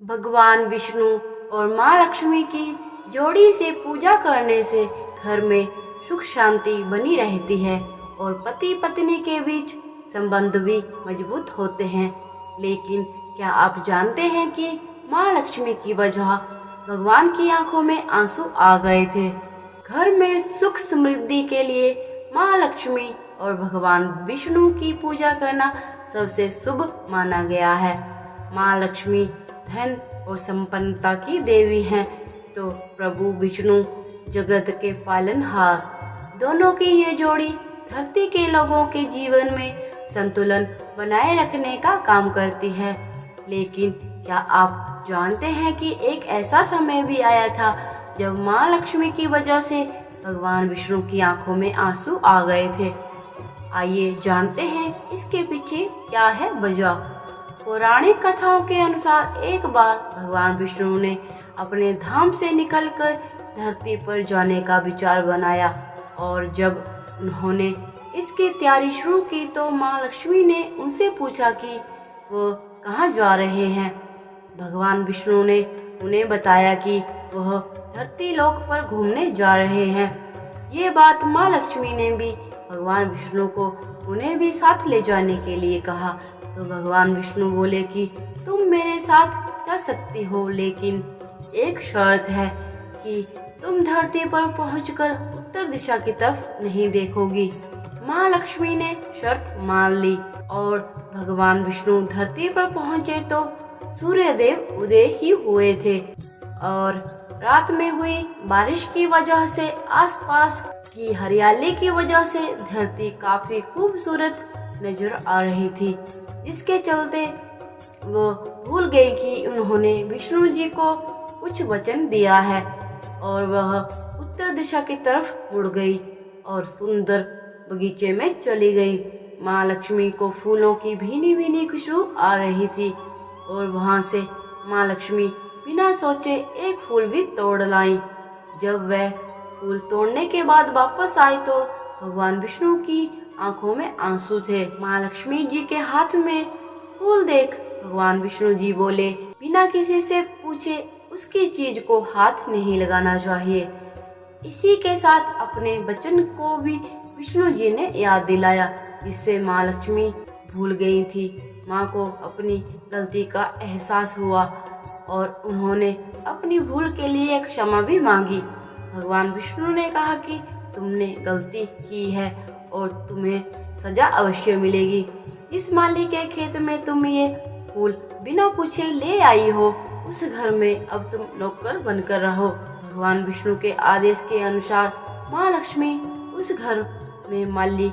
भगवान विष्णु और माँ लक्ष्मी की जोड़ी से पूजा करने से घर में सुख शांति बनी रहती है और पति पत्नी के बीच संबंध भी मजबूत होते हैं। लेकिन क्या आप जानते हैं कि माँ लक्ष्मी की वजह भगवान की आंखों में आंसू आ गए थे। घर में सुख समृद्धि के लिए माँ लक्ष्मी और भगवान विष्णु की पूजा करना सबसे शुभ माना गया है। माँ लक्ष्मी धन और संपन्नता की देवी हैं, तो प्रभु विष्णु जगत के पालनहार। दोनों की ये जोड़ी धरती के लोगों के जीवन में संतुलन बनाए रखने का काम करती है। लेकिन क्या आप जानते हैं कि एक ऐसा समय भी आया था जब माँ लक्ष्मी की वजह से भगवान विष्णु की आंखों में आंसू आ गए थे। आइए जानते हैं इसके पीछे क्या है वजह। पौराणिक कथाओं के अनुसार एक बार भगवान विष्णु ने अपने धाम से निकलकर धरती पर जाने का विचार बनाया और जब उन्होंने इसकी तैयारी शुरू की तो माँ लक्ष्मी ने उनसे पूछा कि वो कहाँ जा रहे हैं। भगवान विष्णु ने उन्हें बताया कि वह धरती लोक पर घूमने जा रहे हैं। ये बात माँ लक्ष्मी ने भी भगवान विष्णु को उन्हें भी साथ ले जाने के लिए कहा। तो भगवान विष्णु बोले कि तुम मेरे साथ जा सकती हो, लेकिन एक शर्त है कि तुम धरती पर पहुंचकर उत्तर दिशा की तरफ नहीं देखोगी। माँ लक्ष्मी ने शर्त मान ली और भगवान विष्णु धरती पर पहुंचे तो सूर्यदेव उदय ही हुए थे और रात में हुई बारिश की वजह से आसपास की हरियाली की वजह से धरती काफी खूबसूरत नजर आ रही थी, जिसके चलते वो भूल गई कि उन्होंने विष्णु जी को कुछ वचन दिया है और वह उत्तर दिशा की तरफ मुड़ गई और सुंदर बगीचे में चली गई। माँ लक्ष्मी को फूलों की भीनी भीनी खुशबू आ रही थी और वहां से माँ लक्ष्मी बिना सोचे एक फूल भी तोड़ लाई। जब वह फूल तोड़ने के बाद वापस आई तो भगवान विष्णु की आंखों में आंसू थे। माँ लक्ष्मी जी के हाथ में फूल देख भगवान विष्णु जी बोले, बिना किसी से पूछे उसकी चीज को हाथ नहीं लगाना चाहिए। इसी के साथ अपने वचन को भी विष्णु जी ने याद दिलाया, जिससे माँ लक्ष्मी भूल गई थी। माँ को अपनी गलती का एहसास हुआ और उन्होंने अपनी भूल के लिए क्षमा भी मांगी। भगवान विष्णु ने कहा कि तुमने गलती की है और तुम्हें सजा अवश्य मिलेगी। जिस माली के खेत में तुम ये फूल बिना पूछे ले आई हो, उस घर में अब तुम नौकर बनकर रहो। भगवान विष्णु के आदेश के अनुसार माँ लक्ष्मी उस घर में माली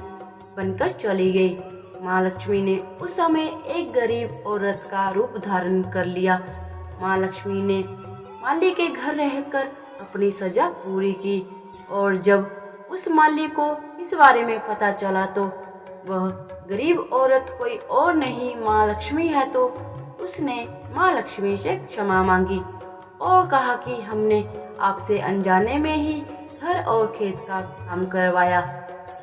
बनकर चली गई। माँ लक्ष्मी ने उस समय एक गरीब औरत का रूप धारण कर लिया। माँ लक्ष्मी ने माली के घर रहकर अपनी सजा पूरी की और जब उस माली को इस बारे में पता चला तो वह गरीब औरत कोई और नहीं माँ लक्ष्मी है, तो उसने माँ लक्ष्मी से क्षमा मांगी और कहा कि हमने आपसे अनजाने में ही घर और खेत का काम करवाया।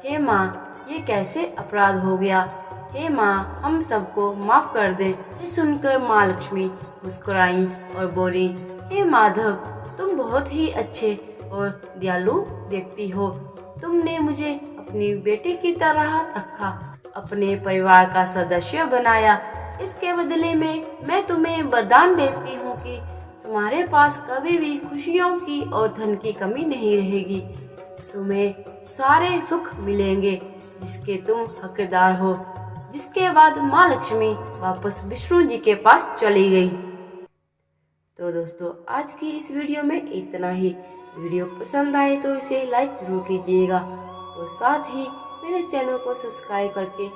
हे माँ, ये कैसे अपराध हो गया। हे माँ, हम सबको माफ कर दें। ये सुनकर माँ लक्ष्मी मुस्कुराई और बोली, हे माधव, तुम बहुत ही अच्छे और दयालु व्यक्ति हो। तुमने मुझे अपनी बेटी की तरह रखा, अपने परिवार का सदस्य बनाया। इसके बदले में मैं तुम्हें वरदान देती हूँ कि तुम्हारे पास कभी भी खुशियों की और धन की कमी नहीं रहेगी। तुम्हें सारे सुख मिलेंगे जिसके तुम हकदार हो। जिसके बाद माँ लक्ष्मी वापस विष्णु जी के पास चली गई। तो दोस्तों, आज की इस वीडियो में इतना ही। वीडियो पसंद आए तो इसे लाइक जरूर कीजिएगा और साथ ही मेरे चैनल को सब्सक्राइब करके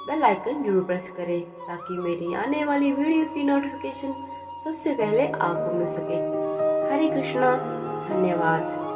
बेल आइकन जरूर प्रेस करें, ताकि मेरी आने वाली वीडियो की नोटिफिकेशन सबसे पहले आपको मिल सके। हरे कृष्णा, धन्यवाद।